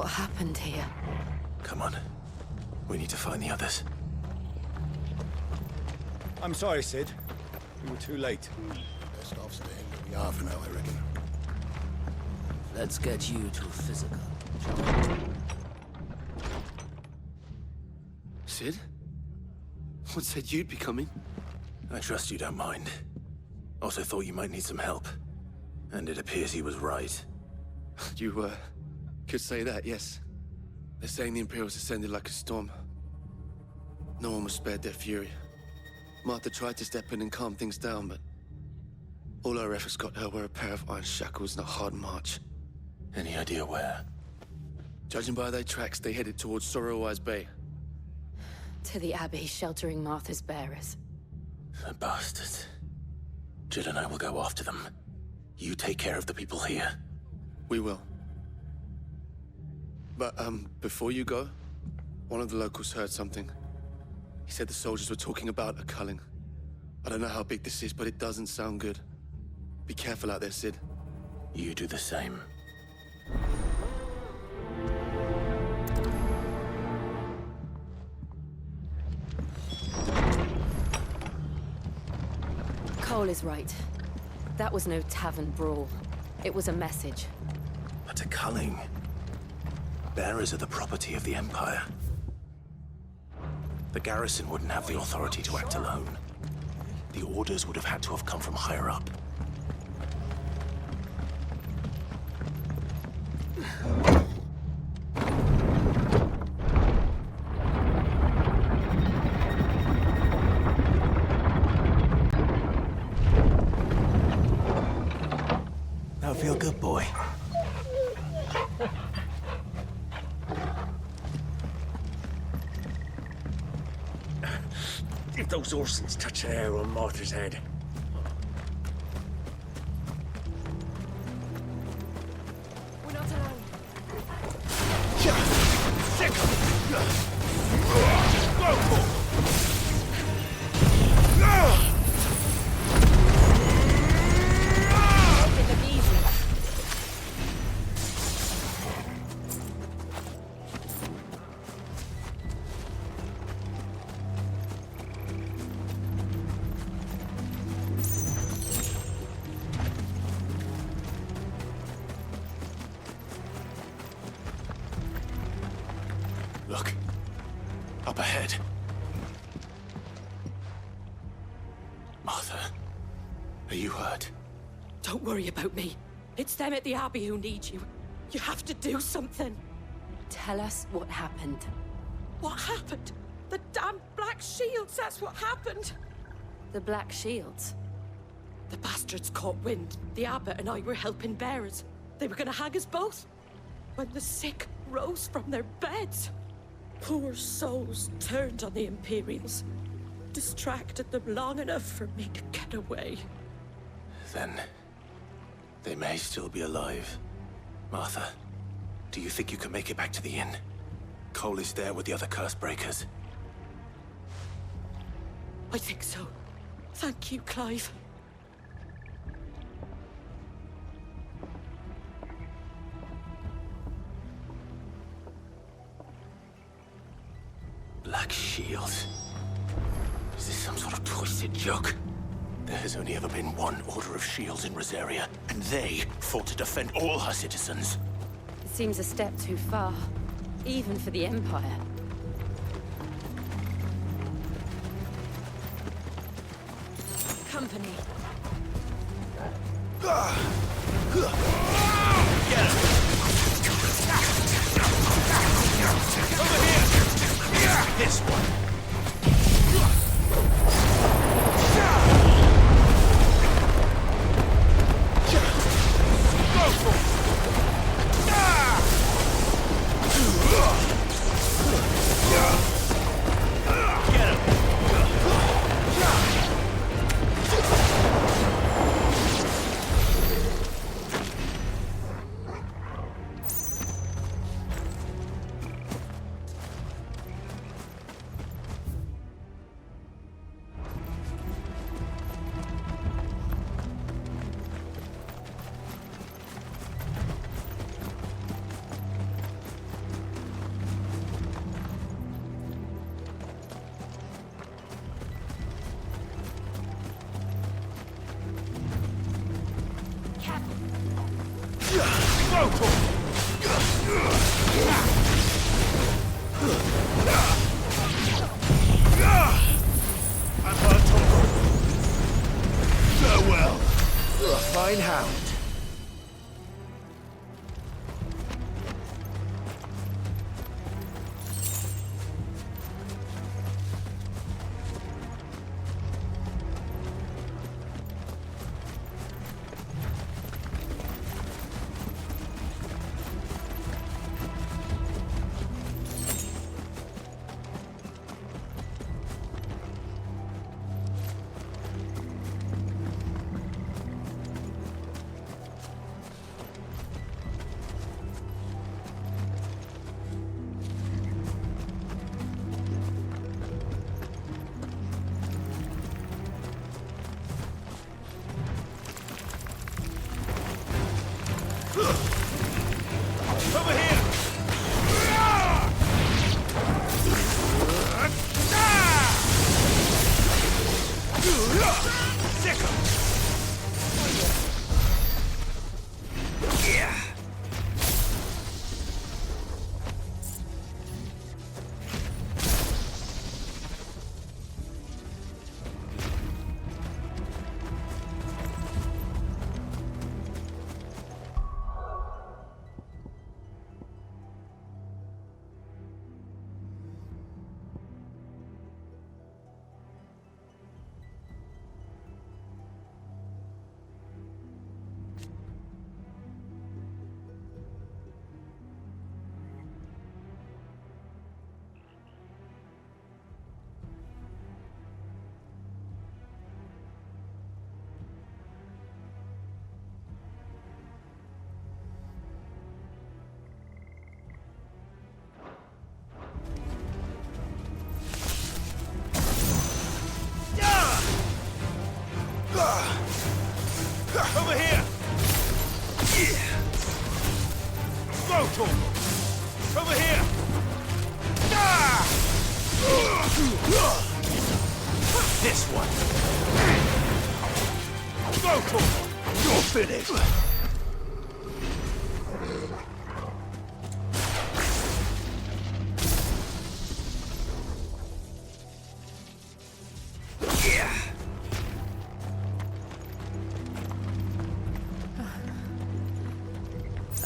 What happened here? Come on. We need to find the others. I'm sorry, Sid. We were too late. Best off staying where we are for now, I reckon. Let's get you to physical. Sid? What said you'd be coming? I trust you don't mind. Also thought you might need some help. And it appears he was right. You, could say that, yes. They're saying the Imperials ascended like a storm. No one was spared their fury. Martha tried to step in and calm things down, but all our efforts got her were a pair of iron shackles and a hard march. Any idea where? Judging by their tracks, they headed towards Sorrowwise Bay. To the Abbey, sheltering Martha's bearers. The bastards. Jill and I will go after them. You take care of the people here. We will. But, before you go, one of the locals heard something. He said the soldiers were talking about a culling. I don't know how big this is, but it doesn't sound good. Be careful out there, Sid. You do the same. Cole is right. That was no tavern brawl. It was a message. But a culling. Bearers are the property of the Empire. The garrison wouldn't have the authority to act alone. The orders would have had to have come from higher up. That'll feel good, boy. If those Orsons touch the hair on Martha's head. We're not alone. Sick Look. Up ahead. Martha, are you hurt? Don't worry about me. It's them at the Abbey who need you. You have to do something. Tell us what happened. What happened? The damn Black Shields, that's what happened. The Black Shields? The bastards caught wind. The Abbot and I were helping bearers. They were gonna hang us both. When the sick rose from their beds. Poor souls turned on the Imperials. Distracted them long enough for me to get away. Then, they may still be alive. Martha, do you think you can make it back to the inn? Cole is there with the other curse breakers. I think so. Thank you, Clive. Black Shields. Is this some sort of twisted joke? There has only ever been one Order of Shields in Rosaria, and they fought to defend all her citizens. It seems a step too far, even for the Empire. Company. Get him! Over here! This one! Farewell. You're a fine hound. Over here! Sick 'em! Yeah! Over here! Drought! Over here! This one! Drought! You're finished!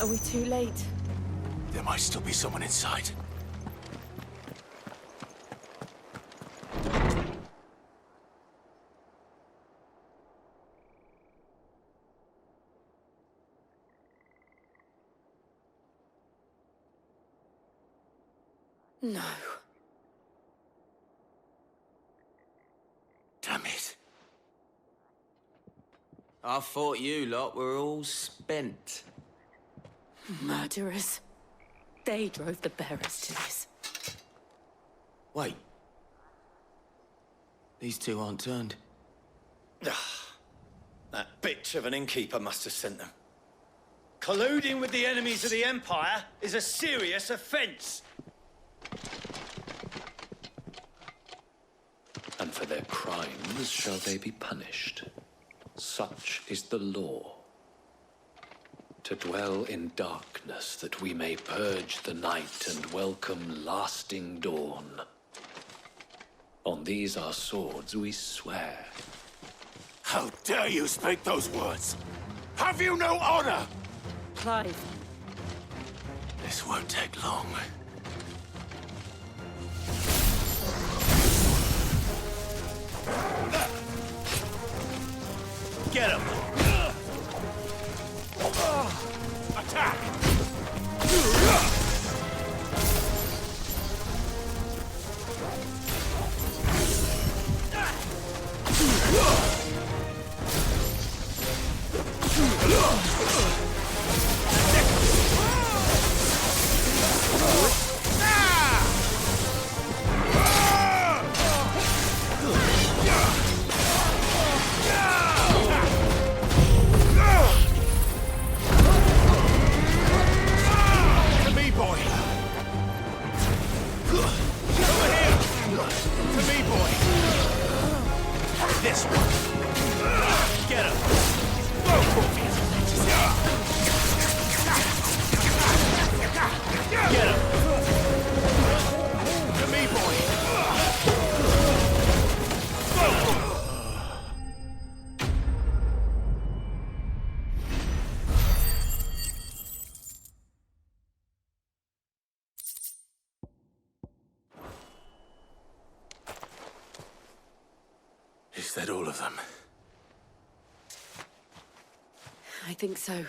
Are we too late? There might still be someone inside. No. Damn it. I thought you lot were all spent. Murderers. They drove the bearers to this. Wait. These two aren't turned. That bitch of an innkeeper must have sent them. Colluding with the enemies of the Empire is a serious offense. And for their crimes shall they be punished. Such is the law. To dwell in darkness that we may purge the night and welcome lasting dawn. On these our swords we swear. How dare you speak those words? Have you no honor? Clive. This won't take long. Get him! Attack! Is that all of them? I think so.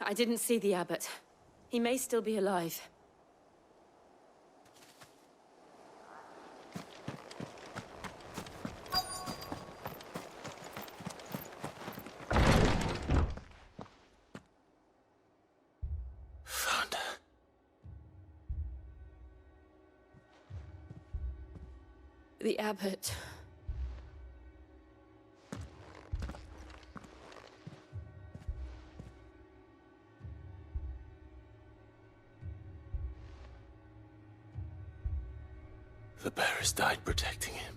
I didn't see the abbot. He may still be alive. Found her. The abbot. The bearers died protecting him.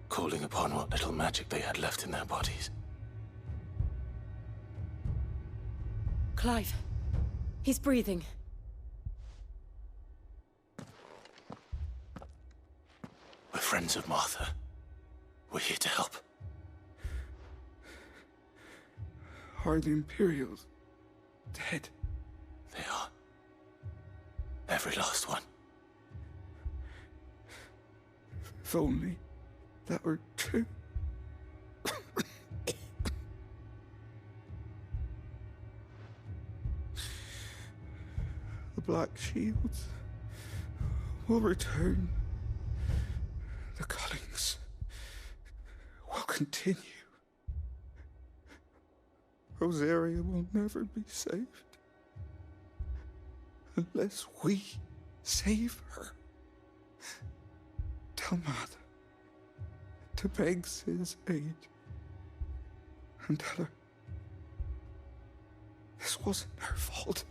Calling upon what little magic they had left in their bodies. Clive. He's breathing. We're friends of Martha. We're here to help. Are the Imperials dead? They are. Every last one. If only that were true. The Black Shields will return. The cullings will continue. Rosaria will never be saved unless we save her. Tell Mother to beg Sid's aid and tell her this wasn't her fault.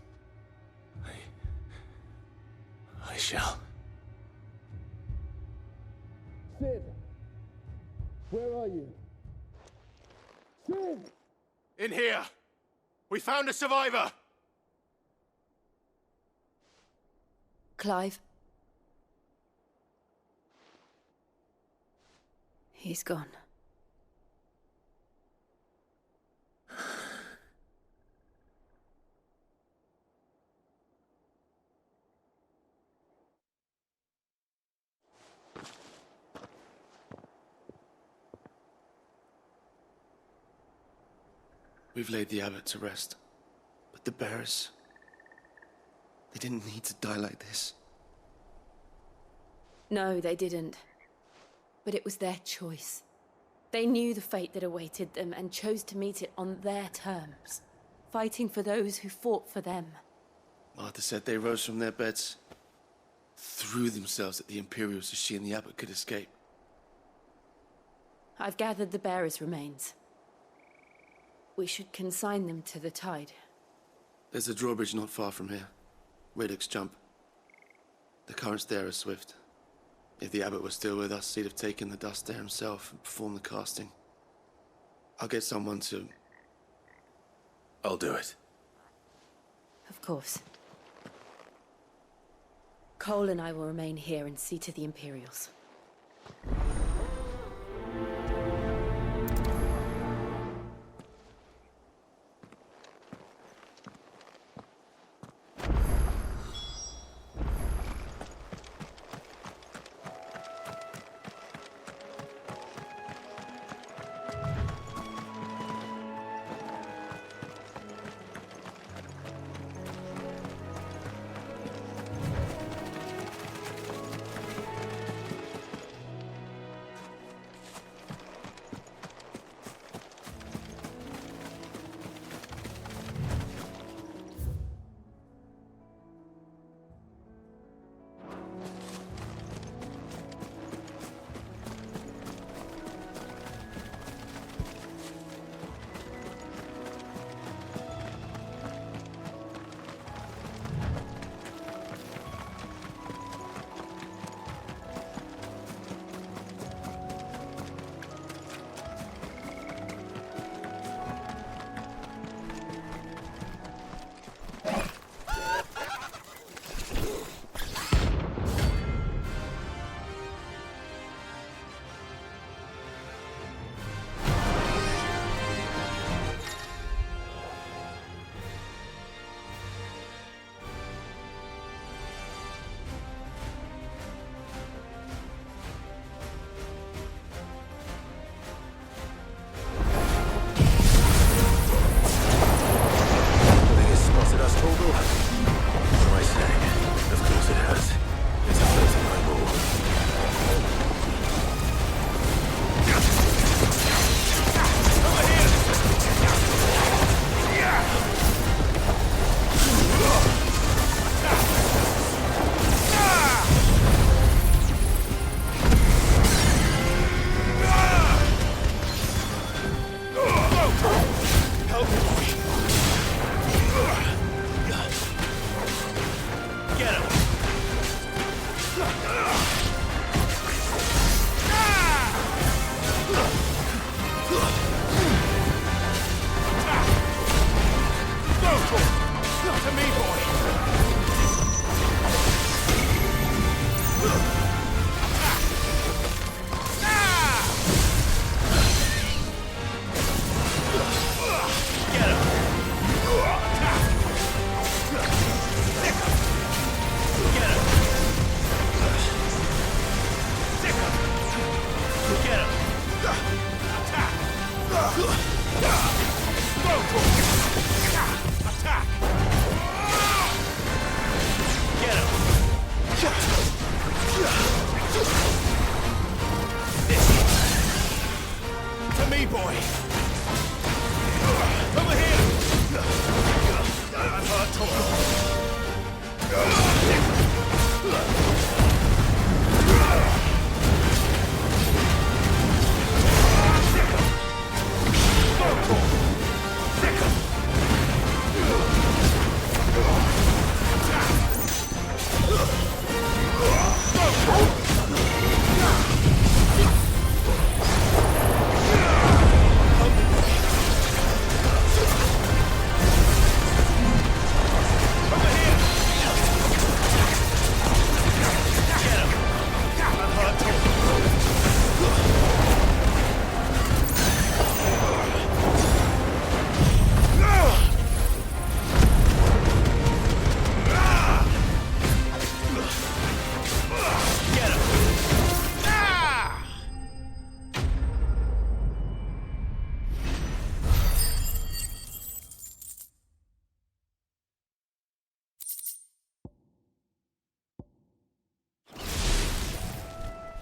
I shall. Sid, where are you? Sid! In here! We found a survivor! Clive. He's gone. We've laid the abbot to rest. But the bearers... they didn't need to die like this. No, they didn't. But it was their choice. They knew the fate that awaited them and chose to meet it on their terms, fighting for those who fought for them. Martha said they rose from their beds, threw themselves at the Imperials so she and the abbot could escape. I've gathered the bearers' remains. We should consign them to the tide. There's a drawbridge not far from here. Radix jump. The currents there are swift. If the abbot was still with us, he'd have taken the dust there himself and performed the casting. I'll get someone to... I'll do it. Of course. Cole and I will remain here and see to the Imperials.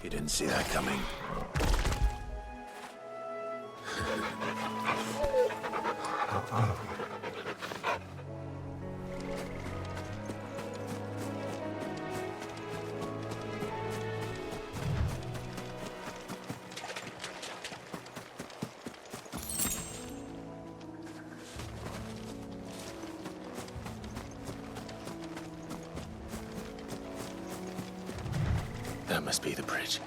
You didn't see that coming. That must be the bridge.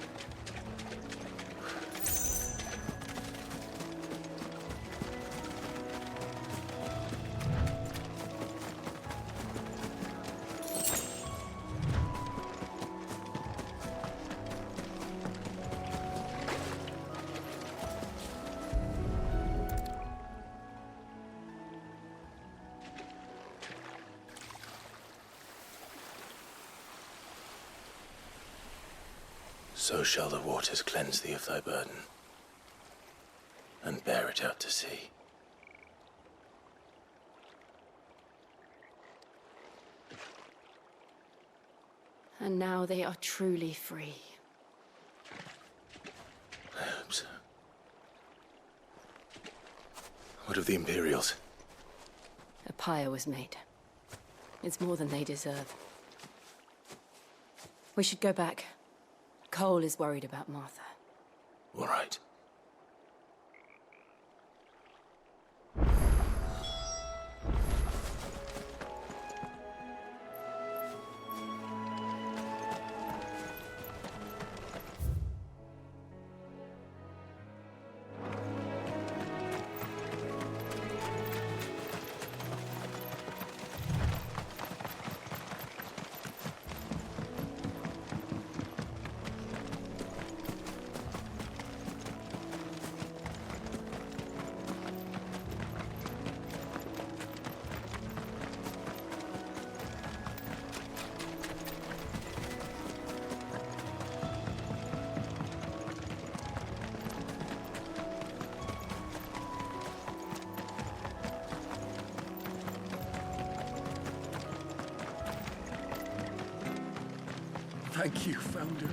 So shall the waters cleanse thee of thy burden, and bear it out to sea. And now they are truly free. I hope so. What of the Imperials? A pyre was made. It's more than they deserve. We should go back. Cole is worried about Martha. All right. Thank you, Founder.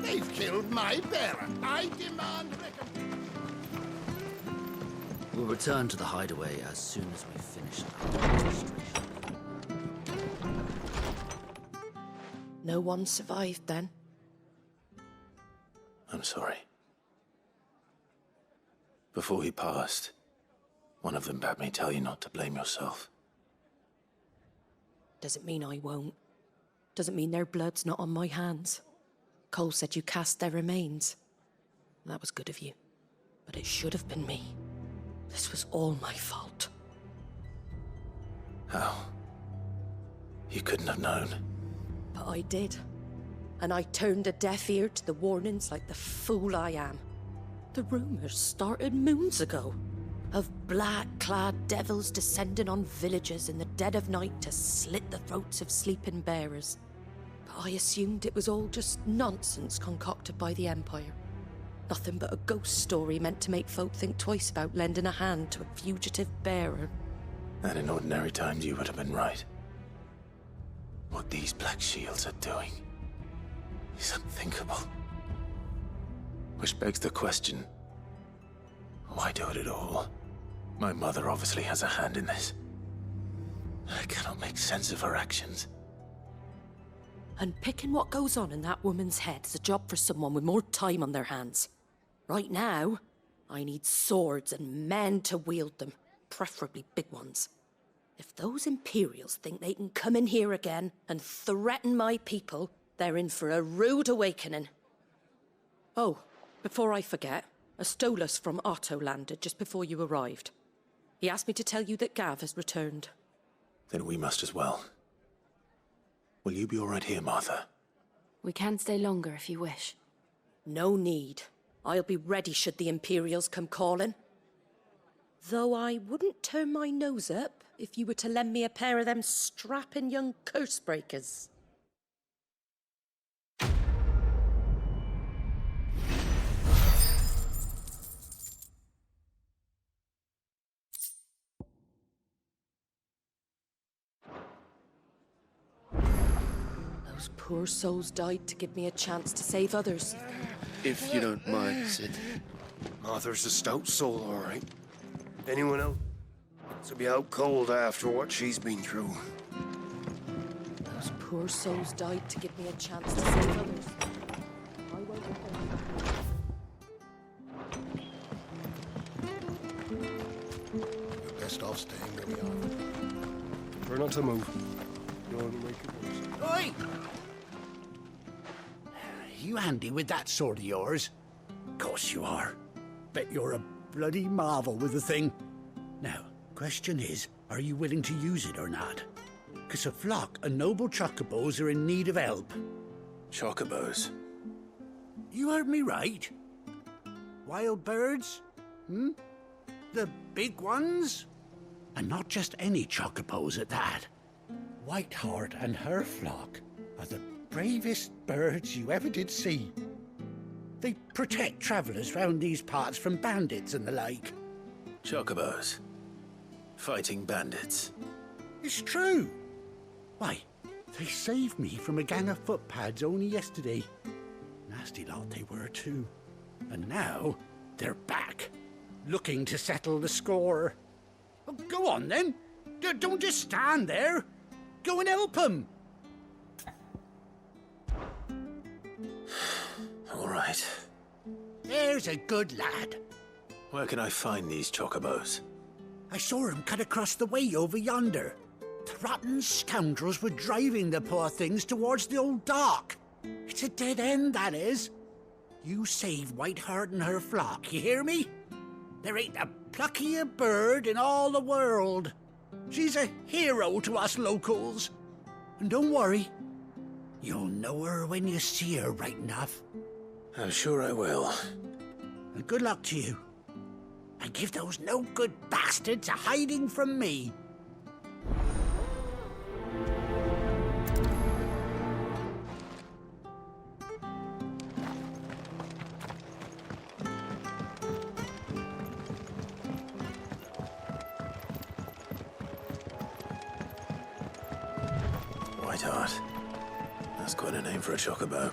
They've killed my bearer. I demand recompense. We'll return to the hideaway as soon as we've finished our registration. No one survived then? I'm sorry. Before he passed, one of them bade me tell you not to blame yourself. Doesn't mean I won't. Doesn't mean their blood's not on my hands. Cole said you cast their remains. That was good of you. But it should have been me. This was all my fault. How? You couldn't have known. But I did. And I turned a deaf ear to the warnings like the fool I am. The rumors started moons ago. Of black-clad devils descending on villages in the dead of night to slit the throats of sleeping bearers. But I assumed it was all just nonsense concocted by the Empire. Nothing but a ghost story meant to make folk think twice about lending a hand to a fugitive bearer. And in ordinary times you would have been right. What these Black Shields are doing is unthinkable. Which begs the question, why do it at all? My mother obviously has a hand in this. I cannot make sense of her actions. And picking what goes on in that woman's head is a job for someone with more time on their hands. Right now, I need swords and men to wield them, preferably big ones. If those Imperials think they can come in here again and threaten my people, they're in for a rude awakening. Oh, before I forget, a Stolas from Otto landed just before you arrived. He asked me to tell you that Gav has returned. Then we must as well. Will you be all right here, Martha? We can stay longer if you wish. No need. I'll be ready should the Imperials come calling. Though I wouldn't turn my nose up if you were to lend me a pair of them strapping young curse breakers. Those poor souls died to give me a chance to save others. If you don't mind, Sid. Martha's a stout soul, all right. Anyone else? To be out cold after what she's been through. Those poor souls died to give me a chance to save others. I won't You're best off staying where we are. Try not to move. Don't want to make it worse. Oi! You handy with that sword of yours? Course you are. Bet you're a bloody marvel with the thing. Now, question is, are you willing to use it or not? 'Cause a flock of noble chocobos are in need of help. Chocobos? You heard me right. Wild birds? The big ones? And not just any chocobos at that. Whiteheart and her flock are the bravest birds you ever did see. They protect travellers round these parts from bandits and the like. Chocobos? Fighting bandits? It's true. Why, they saved me from a gang of footpads only yesterday. Nasty lot they were too. And now they're back, looking to settle the score. Well, go on then. Don't just stand there. Go and help them. All right. There's a good lad. Where can I find these chocobos? I saw him cut across the way over yonder. The rotten scoundrels were driving the poor things towards the old dock. It's a dead end, that is. You save Whiteheart and her flock, you hear me? There ain't a pluckier bird in all the world. She's a hero to us locals. And don't worry, you'll know her when you see her right enough. I'm sure I will. And good luck to you. And give those no-good bastards a hiding from me. Whiteheart. That's quite a name for a chocobo.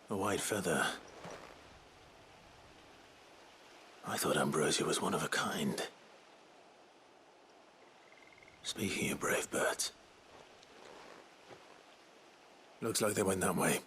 A white feather. I thought Ambrosia was one of a kind. Speaking of brave birds. Looks like they went that way.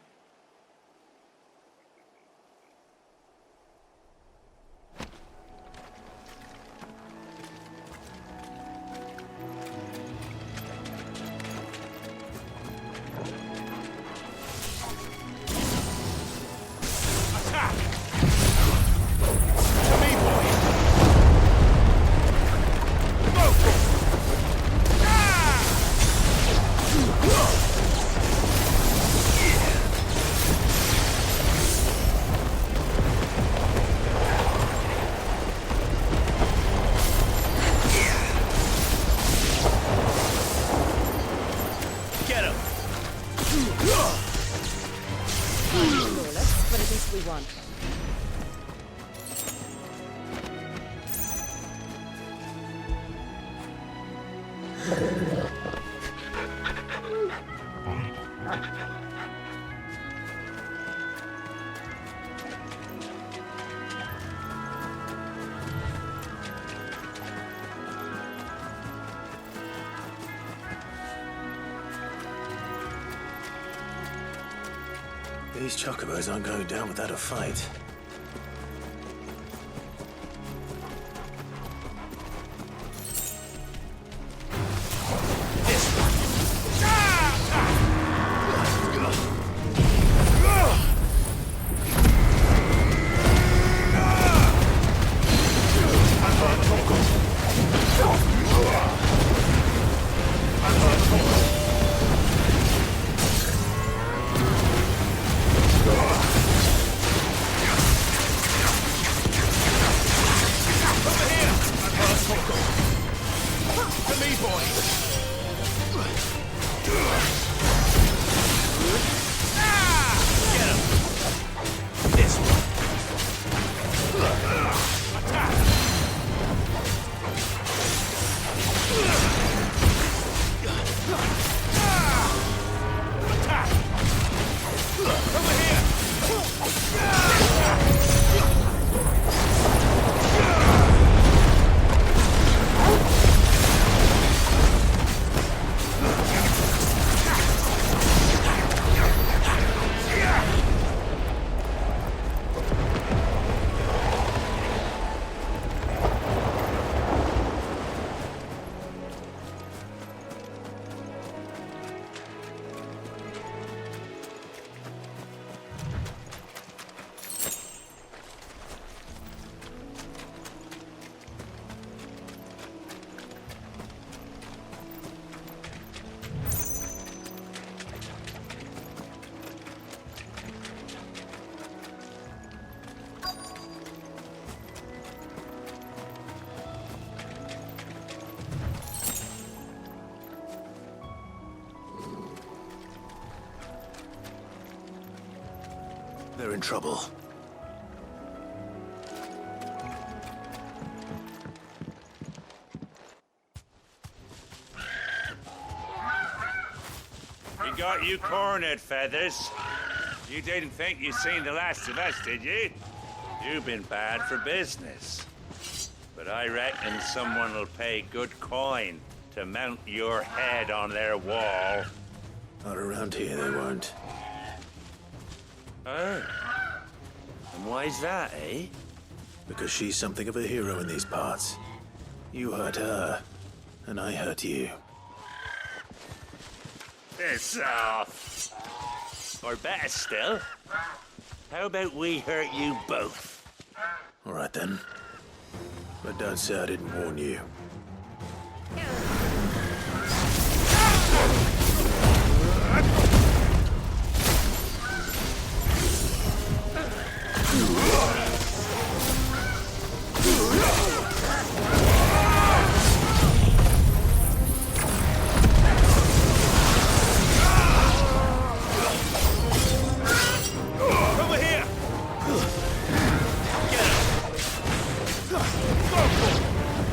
These chocobos aren't going down without a fight. They're in trouble. We got you cornered, Feathers. You didn't think you'd seen the last of us, did you? You've been bad for business. But I reckon someone will pay good coin to mount your head on their wall. Not around here, they won't. Oh. And why's that, eh? Because she's something of a hero in these parts. You hurt her, and I hurt you. Piss off. Or better still, how about we hurt you both? All right then. But don't say I didn't warn you.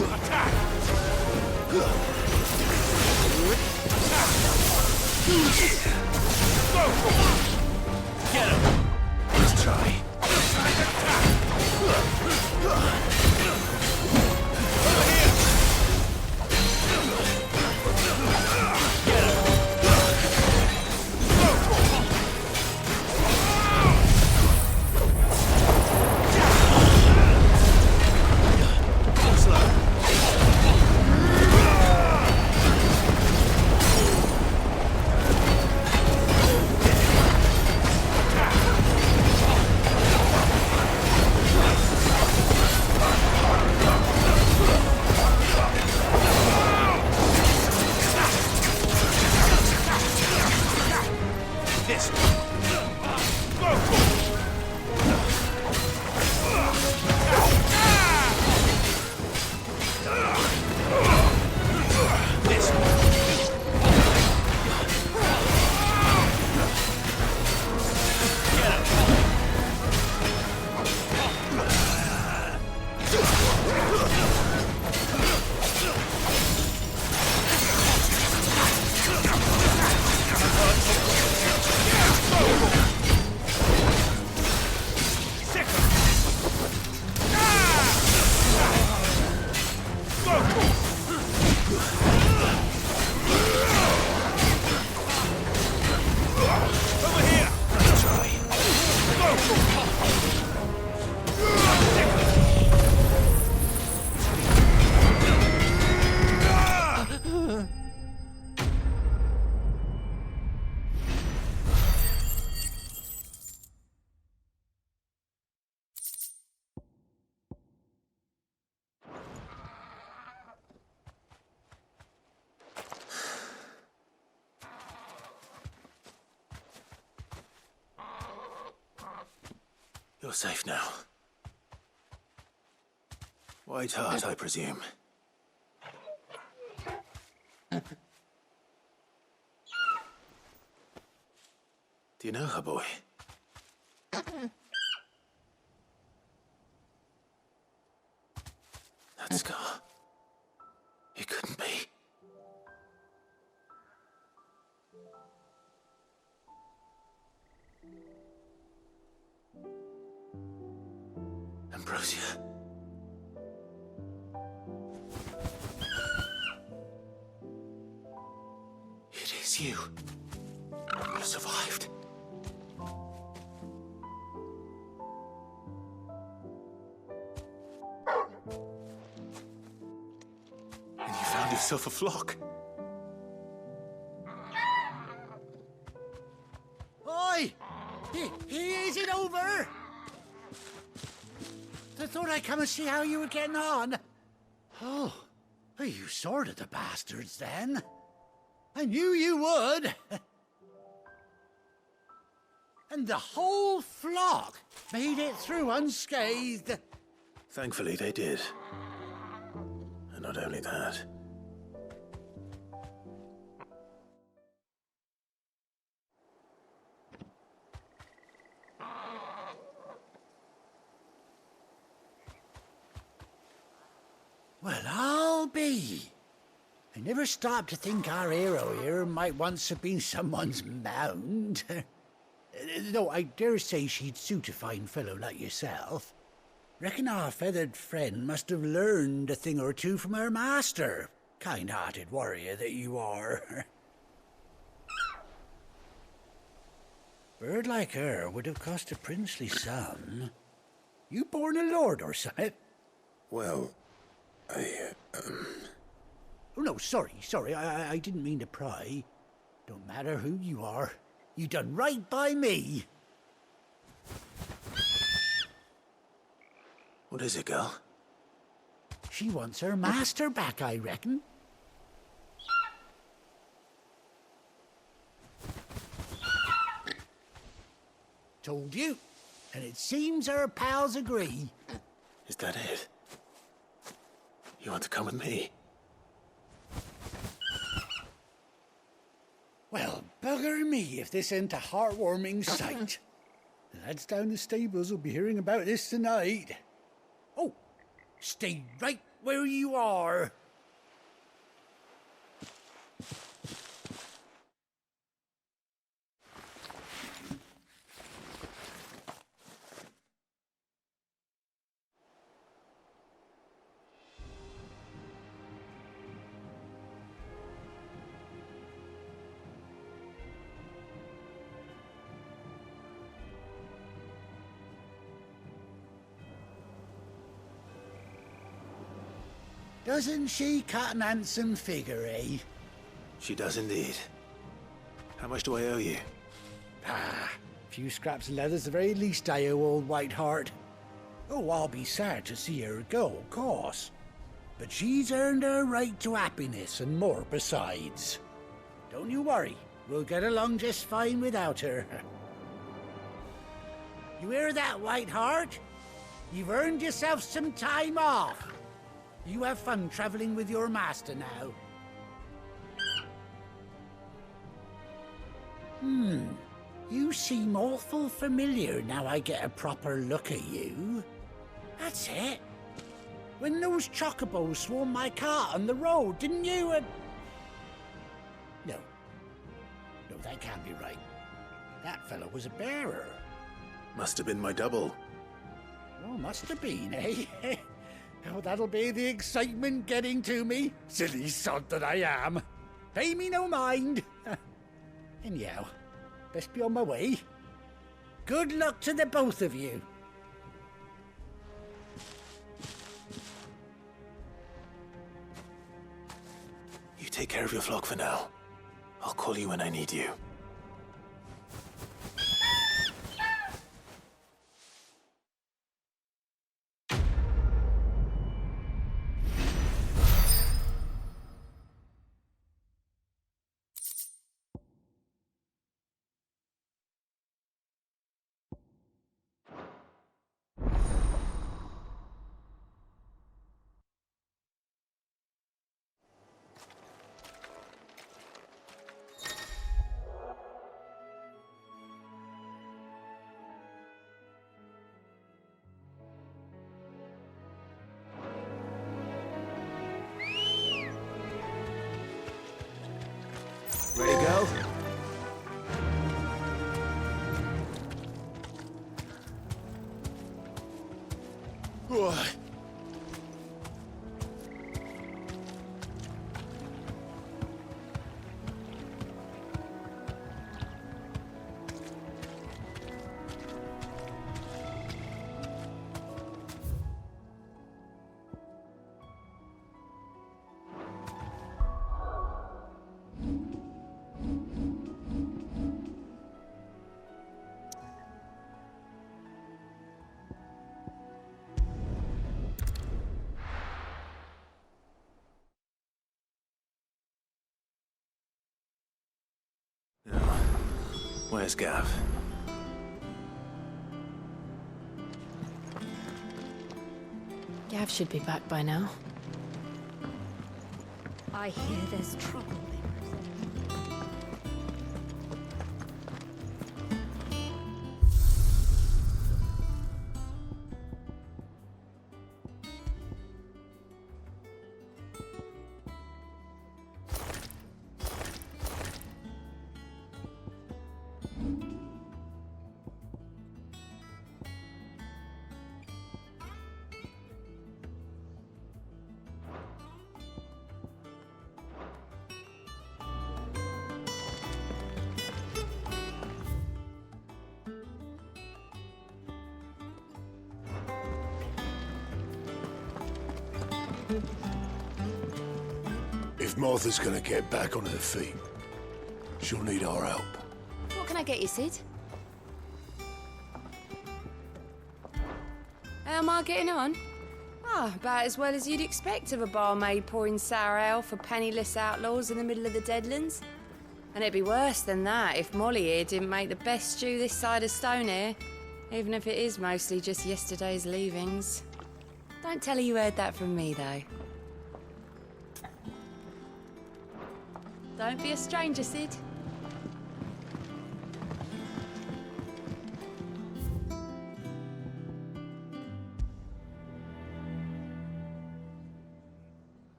Attack! You're safe now. White Hart, I presume. Do you know her, boy? That scar. It couldn't be. Ambrosia. It is you. You survived. And you found yourself a flock. Oi! Is it over? I thought I'd come and see how you were getting on. Oh, you sorted the bastards then. I knew you would. And the whole flock made it through unscathed. Thankfully, they did. And not only that. Well, I'll be. I never stopped to think our hero here might once have been someone's mount. Though I dare say she'd suit a fine fellow like yourself. Reckon our feathered friend must have learned a thing or two from her master. Kind-hearted warrior that you are. Bird like her would have cost a princely sum. You born a lord or something? Well, Oh, no, sorry. I didn't mean to pry. Don't matter who you are. You done right by me. What is it, girl? She wants her master back, I reckon. Told you. And it seems her pals agree. Is that it? You want to come with me? Well, bugger me if this ain't a heartwarming sight. The lads down the stables will be hearing about this tonight. Oh, stay right where you are. Doesn't she cut an handsome figure, eh? She does indeed. How much do I owe you? A few scraps of leather's the very least I owe old White Hart. Oh, I'll be sad to see her go, of course. But she's earned her right to happiness and more besides. Don't you worry, we'll get along just fine without her. You hear that, White Hart? You've earned yourself some time off. You have fun traveling with your master now. You seem awful familiar now I get a proper look at you. That's it. When those chocobos swarmed my cart on the road, didn't you? No, that can't be right. That fellow was a bearer. Must have been my double. Oh, must have been, eh? Oh, that'll be the excitement getting to me. Silly sod that I am. Pay me no mind. Anyhow, best be on my way. Good luck to the both of you. You take care of your flock for now. I'll call you when I need you. What? Where's Gav? Gav should be back by now. I hear there's trouble. If Martha's gonna get back on her feet, she'll need our help. What can I get you, Sid? How am I getting on? Ah, about as well as you'd expect of a barmaid pouring sour ale for penniless outlaws in the middle of the Deadlands. And it'd be worse than that if Molly here didn't make the best stew this side of Stonehere, even if it is mostly just yesterday's leavings. Don't tell her you heard that from me, though. Don't be a stranger, Sid.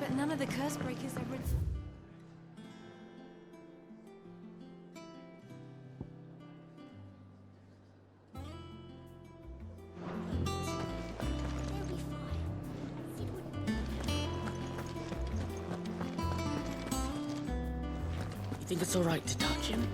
But none of the curse breakers ever... You think it's all right to touch him?